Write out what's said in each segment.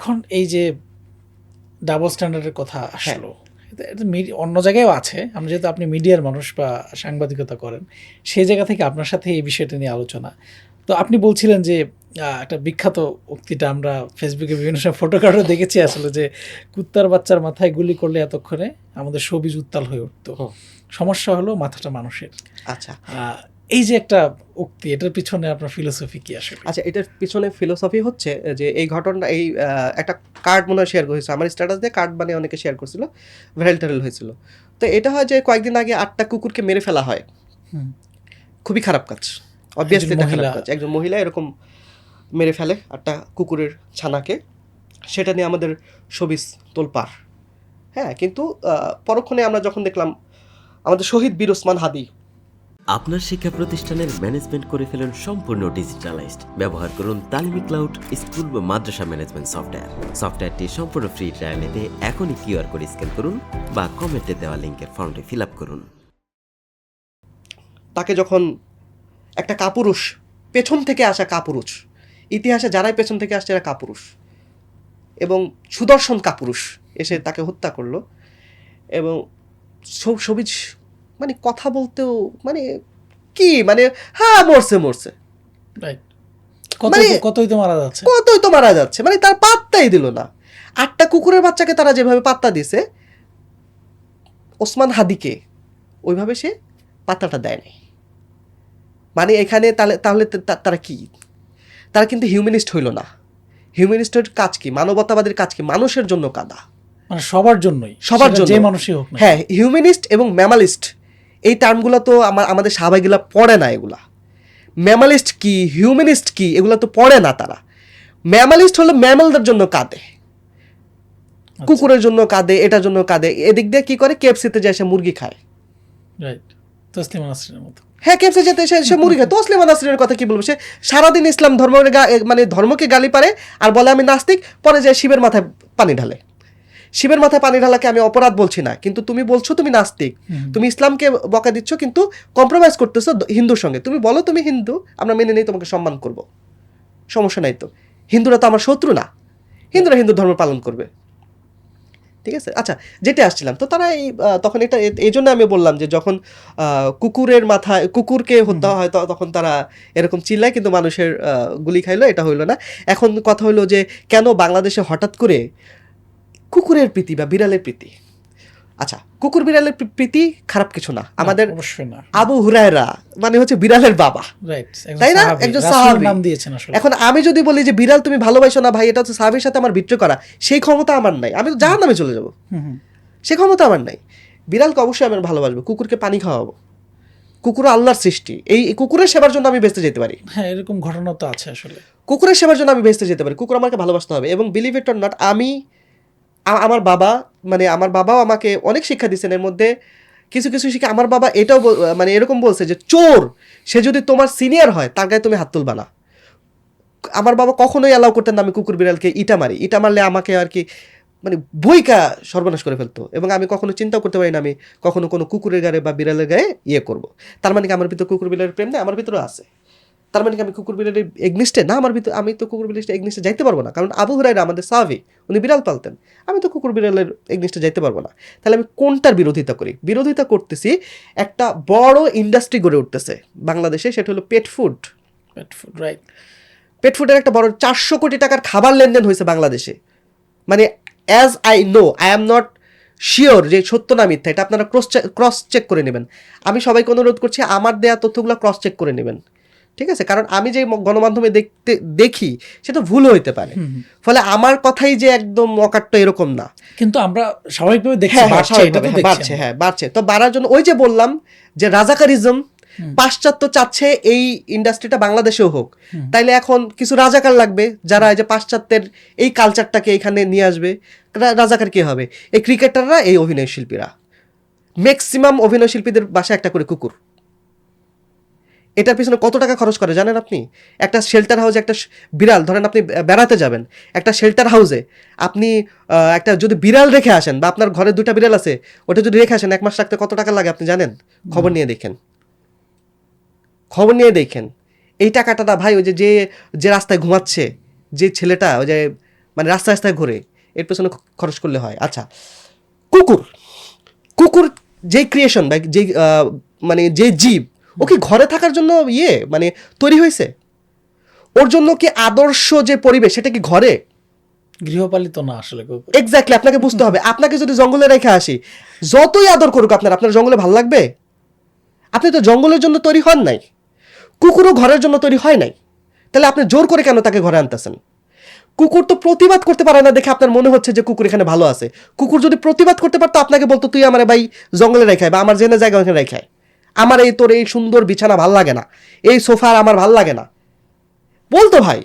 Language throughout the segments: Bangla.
এখন এই যে ডাবল স্ট্যান্ডার্ডের কথা আসলো, এটা অন্য জায়গায়ও আছে। আমরা যেহেতু আপনি মিডিয়ার মানুষ বা সাংবাদিকতা করেন, সেই জায়গা থেকে আপনার সাথে এই বিষয়টা নিয়ে আলোচনা। তো আপনি বলছিলেন যে একটা বিখ্যাত উক্তিটা আমরা ফেসবুকে বিভিন্ন সময় ফটোকার্ডও দেখেছি আসলে, যে কুত্তার বাচ্চার মাথায় গুলি করলে এতক্ষণে আমাদের সবিজ উত্তাল হয়ে উঠতো, সমস্যা হলো মাথাটা মানুষের। আচ্ছা, এই যে একটা উক্তি, এটার পিছনে আপনার ফিলোসফি কি আসলে? আচ্ছা, এটার পিছনে ফিলোসফি হচ্ছে যে এই ঘটনা, এই একটা কার্ড মনে হয় শেয়ার করেছে আমার স্ট্যাটাস দিয়ে, কার্ড বানিয়ে অনেকে শেয়ার করছিল, ভাইরাল হয়েছিল। তো এটা হয় যে কয়েকদিন আগে 8টা কুকুরকে মেরে ফেলা হয়। খুবই খারাপ কাজ, অবভিয়াসলি এটা খারাপ কাজ। একজন মহিলা এরকম মেরে ফেলে 8টা কুকুরের ছানাকে, সেটা নিয়ে আমাদের শোবিজ তোলপাড়। হ্যাঁ, কিন্তু পরক্ষণে আমরা যখন দেখলাম আমাদের শহীদ বীর ওসমান হাদি। আপনার শিক্ষা প্রতিষ্ঠানের ম্যানেজমেন্ট করে ফেলুন সম্পূর্ণ ডিজিটালাইজড। ব্যবহার করুন তালিমি ক্লাউড স্কুল বা মাদ্রাসা ম্যানেজমেন্ট সফটওয়্যার। সফটওয়্যারটি সম্পূর্ণ ফ্রি ট্রায়াল নিতে এখনই কিউআর কোড স্ক্যান করুন বা কমেন্টে দেওয়া লিঙ্কের ফর্মটি ফিল আপ করুন। তাকে যখন একটা কাপুরুষ, পেছন থেকে আসা কাপুরুষ, ইতিহাসে যারাই পেছন থেকে আসছে এরা কাপুরুষ, এবং সুদর্শন কাপুরুষ এসে তাকে হত্যা করলো। এবং সবিজ মানে কথা বলতেও মানে কি মানে হ্যাঁ মরছে কতই তো মারা যাচ্ছে, কতই তো মারা যাচ্ছে, মানে তার পাত্তাই দিল না। 8টা কুকুরের বাচ্চাকে তারা যেভাবে পাত্তা দিছে, ওসমান হাদিকে ওইভাবে সে পাত্তাটা দেয় নাই। মানে এখানে তাহলে তারা কি, তারা কিন্তু হিউম্যানিস্ট হইল না। হিউম্যানিস্টের কাজ কি, মানবতাবাদের কাজ কি? মানুষের জন্য কাঁদা, মানে সবার জন্যই, সবার জন্য, যে মানুষই হোক না। হ্যাঁ, হিউম্যানিস্ট এবং ম্যামালিস্ট এই টার্মগুলো তো আমাদের স্বাভাবিকগুলা পড়ে না। এগুলা ম্যামালিস্ট কি, হিউম্যানিস্ট কি, এগুলো তো পড়ে না তারা। ম্যামালিস্ট হলো ম্যামেলদের জন্য কাঁদে, কুকুরের জন্য কাঁদে, এটার জন্য কাঁদে। এদিক দিয়ে কি করে, কেএফসিতে যায় সে মুরগি খায়। রাইট, তসলিমা নাসরিনের মতো। হ্যাঁ, কেএফসি যেতে সে মুরগি খায়। তসলিমা নাসরিনের কথা কি বলবো? সে সারাদিন ইসলাম ধর্মকে গালি পারে আর বলে আমি নাস্তিক, পরে যায় শিবের মাথায় পানি ঢালে। শিবের মাথায় পানি ঢালাকে আমি অপরাধ বলছি না, কিন্তু তুমি বলছো তুমি নাস্তিক, তুমি ইসলামকে বকা দিচ্ছ, কিন্তু কম্প্রোমাইজ করতেছো হিন্দুর সঙ্গে। তুমি বলো তুমি হিন্দু, আমরা মেনে নেই, তোমাকে সম্মান করব, সমস্যা নাই তো। হিন্দুরা তো আমার শত্রু না, হিন্দুরা হিন্দু ধর্ম পালন করবে, ঠিক আছে। আচ্ছা, যেটা আসছিলাম, তো তারা তখন এটা এই জন্য আমি বললাম যে যখন কুকুরের মাথায় কুকুরকে হত্যা হয় তখন তারা এরকম চিল্লায়, কিন্তু মানুষের গুলি খাইলো, এটা হইলো না। এখন কথা হলো যে কেন বাংলাদেশে হঠাৎ করে কুকুরের প্রীতি বা বিড়ালের প্রীতি? আচ্ছা, কুকুর বিড়ালের প্রীতি খারাপ কিছু না। আমাদের আবু হুরায়রা মানে হচ্ছে বিড়ালের বাবা, তাই না? একজন সাহাবী নাম দিয়েছেন আসলে। এখন আমি যদি বলি যে বিড়াল তুমি ভালোবাসো না ভাই, এটা হচ্ছে সাহাবীর সাথে আমার বিদ্রোহ করা, সেই ক্ষমতা আমার নাই। আমি তো জাহান্নামে চলে যাব, সেই ক্ষমতা আমার নাই। বিড়ালকে অবশ্যই আমি ভালোবাসবো, কুকুরকে পানি খাওয়াবো। কুকুর আল্লাহর সৃষ্টি, এই কুকুরের সেবার জন্য আমি বেঁচে যেতে পারি। হ্যাঁ, এরকম ঘটনা তো আছে আসলে। কুকুরের সেবার জন্য আমি বেঁচে যেতে পারি, কুকুর আমাকে ভালোবাসতে হবে। এবং বিলিভ ইট অর নট, আমার বাবাও আমাকে অনেক শিক্ষা দিচ্ছেন। এর মধ্যে কিছু কিছু শিক্ষা আমার বাবা এটাও মানে এরকম বলছে যে চোর সে যদি তোমার সিনিয়র হয় তার গায়ে তুমি হাত তুলবা না। আমার বাবা কখনোই অ্যালাউ করতেন না আমি কুকুর বিড়ালকে ইটা মারলে আমাকে আর কি মানে বইকা সর্বনাশ করে ফেলতো। এবং আমি কখনো চিন্তাও করতে পারি না আমি কখনো কোনো কুকুরের গায়ে বা বিড়ালের গায়ে ইয়ে করবো। তার মানে কি আমার ভিতরে কুকুর বিড়ালের প্রেম নেই? আমার ভিতরে আছে। তার মানে কি আমি কুকুর বিড়ালের এগনিস্টে না? আমি তো কুকুর বিড়ালের এগনিস্টে যাইতে পারবো না, কারণ আবু হুরায়রা আমাদের সাহাবী, উনি বিড়াল পালতেন। আমি তো কুকুর বিড়ালের এগনিস্টে যাইতে পারবো না। তাহলে আমি কোনটার বিরোধিতা করি? বিরোধিতা করতেছি একটা বড় ইন্ডাস্ট্রি গড়ে উঠতেছে বাংলাদেশে, সেটা হলো পেট ফুড। রাইট, পেট ফুডের একটা বড় 400 কোটি টাকার খাবার লেনদেন হয়েছে বাংলাদেশে। মানে as I know, I am not sure যে সত্য না মিথ্যা, এটা আপনারা ক্রস চেক করে নেবেন। আমি সবাইকে অনুরোধ করছি আমার দেয়া তথ্যগুলো ক্রস চেক করে নেবেন, ঠিক আছে? কারণ আমি যে গণমাধ্যমে দেখি সেটা ভুল হইতে পারে, ফলে আমার কথাই যে একদম অকাট্য এরকম না। কিন্তু আমরা স্বাভাবিকভাবে দেখছি বাড়ছে, হ্যাঁ বাড়ছে। তো বাড়ার জন্য ওই যে বললাম যে রাজাকারিজম, পাশ্চাত্য চাচ্ছে এই ইন্ডাস্ট্রিটা বাংলাদেশেও হোক। তাইলে এখন কিছু রাজাকার লাগবে যারা এই যে পাশ্চাত্যের এই কালচারটাকে এখানে নিয়ে আসবে। রাজাকার কে হবে? এই ক্রিকেটাররা, এই অভিনয় শিল্পীরা। ম্যাক্সিমাম অভিনয় শিল্পীদের বাসায় একটা করে কুকুর। এটার পিছনে কত টাকা খরচ করে জানেন আপনি? একটা শেল্টার হাউসে একটা বিড়াল, ধরেন আপনি বেড়াতে যাবেন একটা শেল্টার হাউসে, আপনি একটা যদি বিড়াল রেখে আসেন বা আপনার ঘরে 2টা বিড়াল আছে, ওটা যদি রেখে আসেন 1 মাস রাখতে কত টাকা লাগে আপনি জানেন? খবর নিয়ে দেখেন। এই টাকাটা না ভাই, ওই যে রাস্তায় ঘুমাচ্ছে যে ছেলেটা, ওই যে মানে রাস্তায় রাস্তায় ঘুরে, এর পেছনে খরচ করলে হয়। আচ্ছা, কুকুর যেই ক্রিয়েশন বা যেই মানে যে জীব, ও কি ঘরে থাকার জন্য মানে তৈরি হয়েছে? ওর জন্য কি আদর্শ যে পরিবেশ সেটা কি ঘরে? গৃহপালিত না আসলে কুকুর। এক্স্যাক্টলি, আপনাকে বুঝতে হবে। আপনাকে যদি জঙ্গলে রেখে আসি, যতই আদর করুক আপনার জঙ্গলে ভালো লাগবে? আপনি তো জঙ্গলের জন্য তৈরি হন নাই, কুকুরও ঘরের জন্য তৈরি হয় নাই, তাহলে আপনি জোর করে কেন তাকে ঘরে আনতেছেন? কুকুর তো প্রতিবাদ করতে পারে না দেখে আপনার মনে হচ্ছে যে কুকুর এখানে ভালো আছে। কুকুর যদি প্রতিবাদ করতে পারতো আপনাকে বলতো তুই আমার ভাই জঙ্গলে রেখায় বা আমার জেনে জায়গা ওখানে রেখায়, আমার এই তোর এই সুন্দর বিছানা ভাল লাগে না, এই সোফার আমার ভাল লাগে না, বলতো ভাই।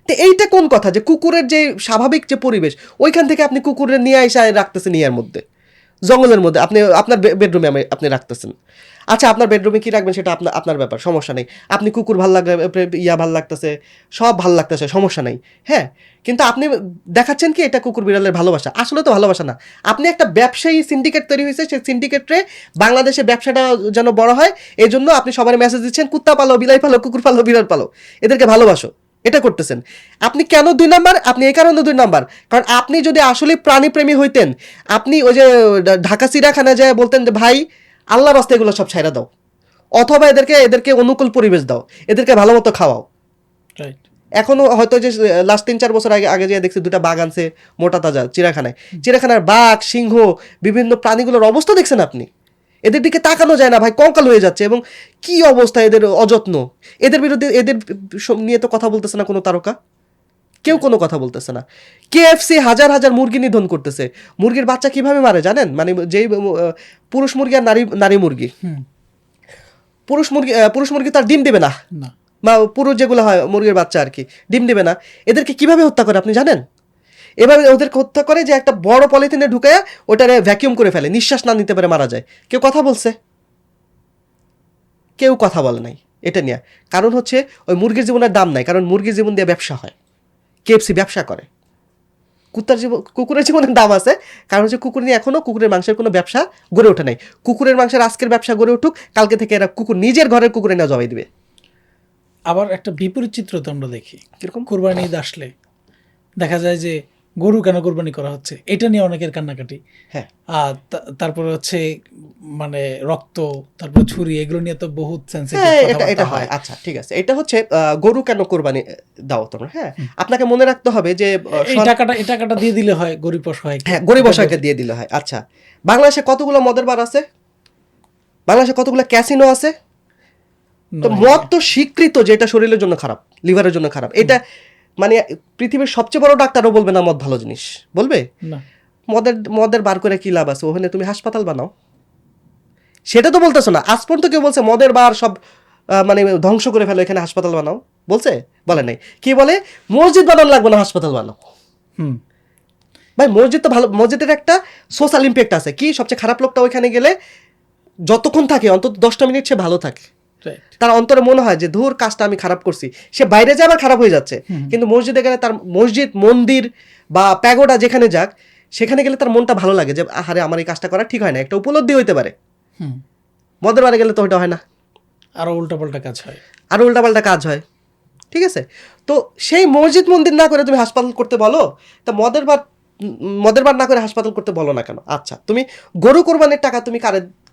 তো এইটা কোন কথা যে কুকুরের যে স্বাভাবিক যে পরিবেশ ওইখান থেকে আপনি কুকুরের নিয়ে এসে রাখতেছেন ইয়ার মধ্যে, জঙ্গলের মধ্যে, আপনি আপনার বেডরুমে আপনি রাখতেছেন। আচ্ছা, আপনার বেডরুমে কি রাখবেন সেটা আপনার ব্যাপার, সমস্যা নেই। আপনি কুকুর ভাল লাগবে, ভাল লাগতেছে, সব ভাল লাগতেছে, সমস্যা নেই, হ্যাঁ। কিন্তু আপনি দেখাচ্ছেন কি এটা কুকুর বিড়ালের ভালোবাসা, আসলে তো ভালোবাসা না। আপনি একটা ব্যবসায়ী সিন্ডিকেট তৈরি হয়েছে, সেই সিন্ডিকেটে বাংলাদেশে ব্যবসাটা যেন বড় হয় এই জন্য আপনি সবাই মেসেজ দিচ্ছেন কুত্তা পালো, বিলাই পালো, কুকুর পালো, বিড়াল পালো, এদেরকে ভালোবাসো, এটা করতেছেন। আপনি কেন 2 নাম্বার? আপনি এই কারণে 2 নাম্বার, কারণ আপনি যদি আসলে প্রাণীপ্রেমী হইতেন, আপনি ওই যে ঢাকা চিড়িয়াখানায় যায় বলতেন যে ভাই আল্লাহর রাস্তায় এগুলো সব ছাইড়া দাও, অথবা এদেরকে অনুকূল পরিবেশ দাও, এদেরকে ভালো মতো খাওয়াও। রাইট। এখনো হয়তো যে লাস্ট 3-4 বছর আগে যে দেখছি 2টা বাঘ আনছে মোটা তাজা চিড়িয়াখানার বাঘ, সিংহ, বিভিন্ন প্রাণীগুলোর অবস্থা দেখছেন আপনি? এদের দিকে তাকানো যায় না ভাই, কঙ্কাল হয়ে যাচ্ছে। এবং কি অবস্থা এদের অযত্ন, এদের বিরুদ্ধে এদের নিয়ে তো কথা বলতেছে না কোনো তারকা, কেউ কোনো কথা বলতেছে না। কেএফসি হাজার হাজার মুরগি নিধন করতেছে। মুরগির বাচ্চা কিভাবে মারে জানেন? মানে যেই পুরুষ মুরগি আর নারী মুরগি, পুরুষ মুরগি তার ডিম দেবে না, বা পুরুষ যেগুলো হয় মুরগির বাচ্চা আর কি, ডিম দেবে না, এদেরকে কিভাবে হত্যা করে আপনি জানেন? এভাবে ওদেরকে হত্যা করে যে একটা বড় পলিথিনে ঢুকায় ওটারে ভ্যাকিউম করে ফেলে, নিঃশ্বাস না নিতে পারে মারা যায়। কেউ কথা বলছে? কেউ কথা বলে নাই এটা নিয়ে। কারণ হচ্ছে ওই মুরগির জীবনের দাম নাই, কারণ মুরগির জীবন দিয়ে ব্যবসা হয়, কেএফসি ব্যবসা করে। কুকুরের জীবনের দাম আছে, কারণ হচ্ছে কুকুর নিয়ে এখনো কুকুরের মাংসের কোনো ব্যবসা গড়ে ওঠে নাই। কুকুরের মাংসের আজকের ব্যবসা গড়ে উঠুক, কালকে থেকে এরা কুকুর নিজের ঘরের কুকুরে না জবাই দিবে। আবার একটা বিপরীত চিত্র তো আমরা দেখি, কিরকম? কুরবানি ঈদ আসলে দেখা যায় যে গরু কেন কোরবানি করা হচ্ছে এটা নিয়ে অনেকের কান্নাকাটি। হ্যাঁ, তারপরে হচ্ছে মানে রক্ত, তারপর ছুরি, এগুলো নিয়ে তো বহুত সেন্সিটিভ এটা হয়। আচ্ছা ঠিক আছে, এটা হচ্ছে গরু কেন কোরবানি দাও তোমরা, হ্যাঁ। আপনাকে মনে রাখতে হবে যে এই টাকাটা দিয়ে দিলে হয় গরিব অসহায়কে। হ্যাঁ, গরিব অসহায়কে দিয়ে দিলে হয়। আচ্ছা, বাংলাদেশে কতগুলো মদের বার আছে? বাংলাদেশে কতগুলো ক্যাসিনো আছে? তো মদ তো স্বীকৃত যে এটা শরীরের জন্য খারাপ, লিভারের জন্য খারাপ। এটা মানে পৃথিবীর সবচেয়ে বড় ডাক্তারও বলবে না মদ ভালো জিনিস, বলবে? না। মদের বার করে কি লাভ আছে? ওখানে তুমি হাসপাতাল বানাও, সেটা তো বলতেছো না। আজ পর্যন্ত কেউ বলছে মদের বার সব মানে ধ্বংস করে ফেলো, এখানে হাসপাতাল বানাও? বলছে? বলে নাই। কি বলে? মসজিদ বানানো লাগবে না, হাসপাতাল বানাও। ভাই মসজিদ তো ভালো, মসজিদের একটা সোশ্যাল ইম্প্যাক্ট আছে। কি সবচেয়ে খারাপ লোকটা ওইখানে গেলে যতক্ষণ থাকে অন্তত 10টা মিনিট সে ভালো থাকে, তার অন্তরে মনে হয় যে ধুর কাজটা আমি খারাপ করছি, সে বাইরে যায় আবার খারাপ হয়ে যাচ্ছে। কিন্তু মসজিদে গেলে তার মসজিদ, মন্দির বা প্যাগোডা যেখানে যাক, সেখানে গেলে তার মনটা ভালো লাগে যে আহারে আমার এই কাজটা করা ঠিক হয় না, একটা উপলব্ধি হইতে পারে। মদের বারে গেলে তো ওইটা হয় না, আরো উল্টাপাল্টা কাজ হয়। ঠিক আছে, তো সেই মসজিদ মন্দির না করে তুমি হাসপাতাল করতে বলো, তা মদের বার না করে হাসপাতাল করতে বলো না কেন? আচ্ছা, তুমি গরু কোরবানির টাকা তুমি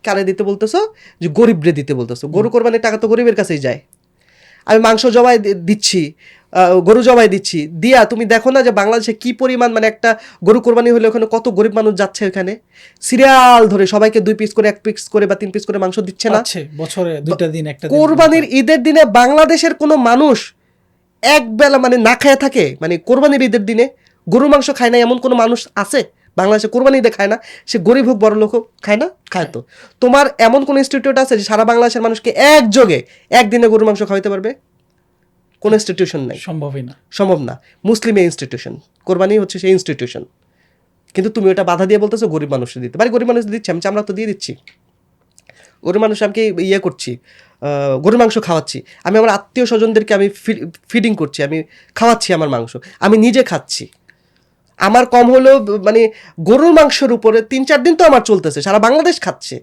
কারে দিতে বলতেছো? যে গরিবরে দিতে বলতেছো। গরু কোরবানির টাকা তো গরিবের কাছেই যায়। আমি মাংস জবাই দিচ্ছি, গরু জবাই দিচ্ছি, দিয়া তুমি দেখো না যে বাংলাদেশে কি পরিমাণ, মানে একটা গরু কোরবানি হলে ওখানে কত গরিব মানুষ যাচ্ছে, ওখানে সিরিয়াল ধরে সবাইকে 2 পিস করে, 1 পিস করে বা 3 পিস করে মাংস দিচ্ছে না? বছরে 2টা দিন, একটা কোরবানির ঈদের দিনে বাংলাদেশের কোনো মানুষ এক বেলা মানে না খায় থাকে? মানে কোরবানির ঈদের দিনে গরু মাংস খায় না এমন কোনো মানুষ আছে বাংলাদেশে? কোরবানি ঈদে খায় না, সে গরিব হোক বড় লোক হোক, খায় না? খায় তো। তোমার এমন কোন ইনস্টিটিউট আছে যে সারা বাংলাদেশের মানুষকে একযোগে একদিনে গরু মাংস খাওয়াইতে পারবে? কোন ইনস্টিটিউশন নাই, সম্ভব না। মুসলিম ইনস্টিটিউশন, কোরবানি হচ্ছে সেই ইনস্টিটিউশন। কিন্তু তুমি ওটা বাধা দিয়ে বলতেছো গরিব মানুষ দিতে পারি। গরিব মানুষ দিচ্ছি আমি, আমরা তো দিয়ে দিচ্ছি। গরিব মানুষ আমি করছি, গরুর মাংস খাওয়াচ্ছি, আমি আমার আত্মীয় স্বজনদেরকে আমি ফিডিং করছি, আমি খাওয়াচ্ছি আমার মাংস, আমি নিজে খাচ্ছি। আমার কম হলেও মানে গরুর মাংসের উপরে 3-4 দিন তো আমার চলতেছে, সারা বাংলাদেশ খাচ্ছে।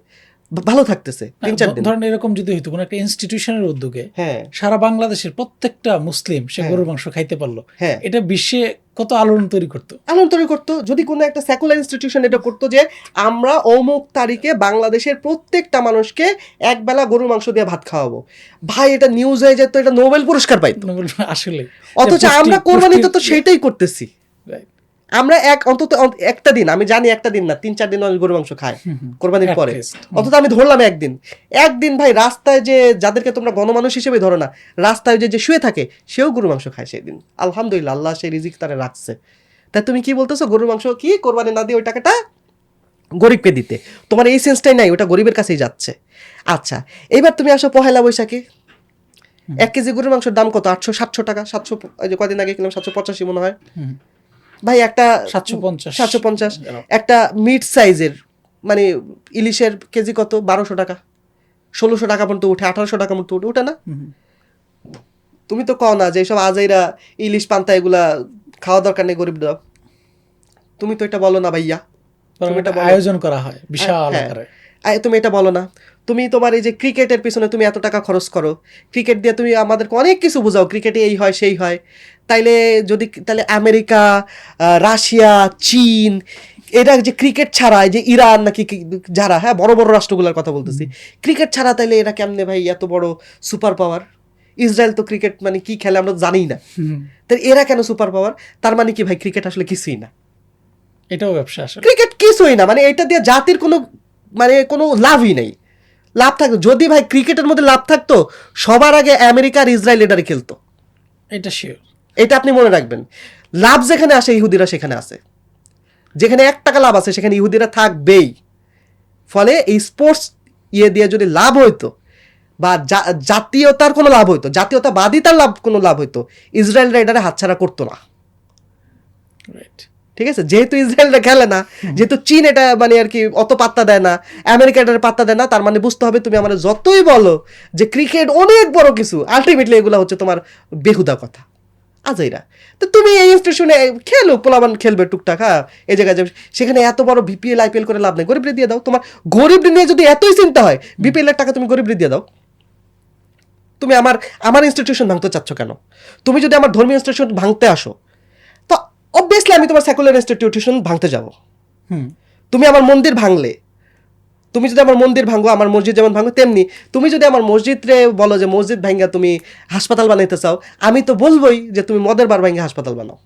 ভালো থাকতেছে 3-4 দিন। ধরেন এরকম যদি হইতো কোনো একটা ইনস্টিটিউশনের উদ্যোগে হ্যাঁ সারা বাংলাদেশের প্রত্যেকটা মুসলিম সে হ্যাঁ। গরুর মাংস খাইতে পারলো, হ্যাঁ এটা বিশ্বে কত আলোড়ন তৈরি করতো। আলোড়ন তৈরি করতো। যদি কোনো একটা সেকুলার ইনস্টিটিউশন এটা করতো যে আমরা অমুক তারিখে বাংলাদেশের প্রত্যেকটা মানুষকে একবেলা গরুর মাংস দিয়ে ভাত খাওয়াবো, ভাই এটা নিউজ হয়ে যেত, এটা নোবেল পুরস্কার পাইতো। আসলে অথচ আমরা কোরবানিতে তো সেটাই করতেছি। আমরা অন্তত একটা দিন, আমি জানি একটা দিন না 3-4 দিন গরুর মাংস খায় কোরবানির পরে, অথচ আমি ধরলাম একদিন ভাই রাস্তায় যে যাদেরকে তোমরা গণমানুষ হিসেবে ধরো না, রাস্তায় যে শুয়ে থাকে সেও গরুর মাংস খায় সেই দিন। আলহামদুলিল্লাহ, আল্লাহ সেই রিজিক তারে রাখছে। তাই তুমি কি বলতেছো গরুর মাংস কি কোরবানি না দিয়ে ওই টাকাটা গরিবকে দিতে? তোমার এই সেন্সটাই নাই, ওটা গরিবের কাছেই যাচ্ছে। আচ্ছা, এইবার তুমি আসো পহেলা বৈশাখে, 1 কেজি গরুর মাংসের দাম কত? 800-700 টাকা। 700, ওই যে কদিন আগে কিনলাম 785 মনে হয়। ভাই একটা 750 একটা মিড সাইজের মানে ইলিশের কেজি কত? 1200 টাকা, 1600 টাকা পর্যন্ত উঠে, 1800 টাকা পর্যন্ত উঠে না? তুমি তো কও না যে এইসব আজাইরা ইলিশ পান্তা এগুলা খাওয়া দরকার নেই, গরিব দাও। তুমি তো এটা বলো না ভাইয়া, তুমি এটা বলো। আয়োজন করা হয় বিশাল আকারে। তুমি এটা বলো না। তুমি তোমার এই যে ক্রিকেটের পিছনে তুমি এত টাকা খরচ করো, ক্রিকেট দিয়ে তুমি আমাদেরকে অনেক কিছু বোঝাও, ক্রিকেটে এই হয় সেই হয়। তাহলে আমেরিকা, রাশিয়া, চীন, এরা যে ক্রিকেট ছাড়া, যে ইরান নাকি যারা, হ্যাঁ বড় বড় রাষ্ট্রগুলোর কথা বলতেছি, ক্রিকেট ছাড়া তাইলে এরা কেমনে ভাই এত বড় সুপার পাওয়ার? ইসরায়েল তো ক্রিকেট মানে কি খেলে আমরা জানি না, তাই এরা কেন সুপার পাওয়ার? তার মানে কি ভাই ক্রিকেট আসলে কিছুই না, এটাও ব্যবসা আসলে। ক্রিকেট কিছুই না, মানে এটা দিয়ে জাতির কোনো লাভই নেই। লাভ থাকতো যদি ভাই ক্রিকেটের মধ্যে লাভ থাকতো, সবার আগে আমেরিকা আর ইসরায়েল এটারে খেলতো, এটা শিওর। এটা আপনি মনে রাখবেন। লাভ যেখানে আসে ইহুদিরা সেখানে আসে, যেখানে 1 টাকা লাভ আছে সেখানে ইহুদিরা থাকবেই। ফলে এই স্পোর্টস দিয়ে যদি লাভ হইতো বা জাতীয়তার কোনো লাভ হইতো, জাতীয়তাবাদিতার কোনো লাভ হইতো, ইসরায়েলরা এটারে হাতছাড়া করতো না। ঠিক আছে, যেহেতু ইসরায়েলরা খেলে না, যেহেতু চীন এটা মানে আর কি অত পাত্তা দেয় না, আমেরিকা এটার পাত্তা দেয় না, তার মানে বুঝতে হবে তুমি আমার যতই বলো যে ক্রিকেট অনেক বড় কিছু, আলটিমেটলি এগুলো হচ্ছে তোমার বেহুদা কথা, আজাইরা। তো তুমি এই ইনস্টিটিউশনে খেলো, পোলাবান খেলবে টুকটাক, হ্যাঁ এই জায়গায় যাবে, সেখানে এত বড় বিপিএল আইপিএল করে লাভ নেই, গরিবরে দিয়ে দাও। তোমার গরিবরে নিয়ে যদি এতই চিন্তা হয়, বিপিএল এর টাকা তুমি গরিবরে দিয়ে দাও। তুমি আমার ইনস্টিটিউশন ভাঙতে চাচ্ছ কেন? তুমি যদি আমার ধর্মীয় ইনস্টিটিউশন ভাঙতে আসো, তো অবভিয়াসলি আমি তোমার সেকুলার ইনস্টিটিউশন ভাঙতে যাব। তুমি আমার মন্দির ভাঙলে, তুমি যদি আমার মন্দির ভাঙো, আমার মসজিদ যেমন ভাঙো, তেমনি তুমি যদি আমার মসজিদরে বলো যে মসজিদ ভাঙ্গা তুমি হাসপাতাল বানাইতে চাও, আমি তো বলবোই যে তুমি মদের বার ভাঙ্গা হাসপাতাল বানাও।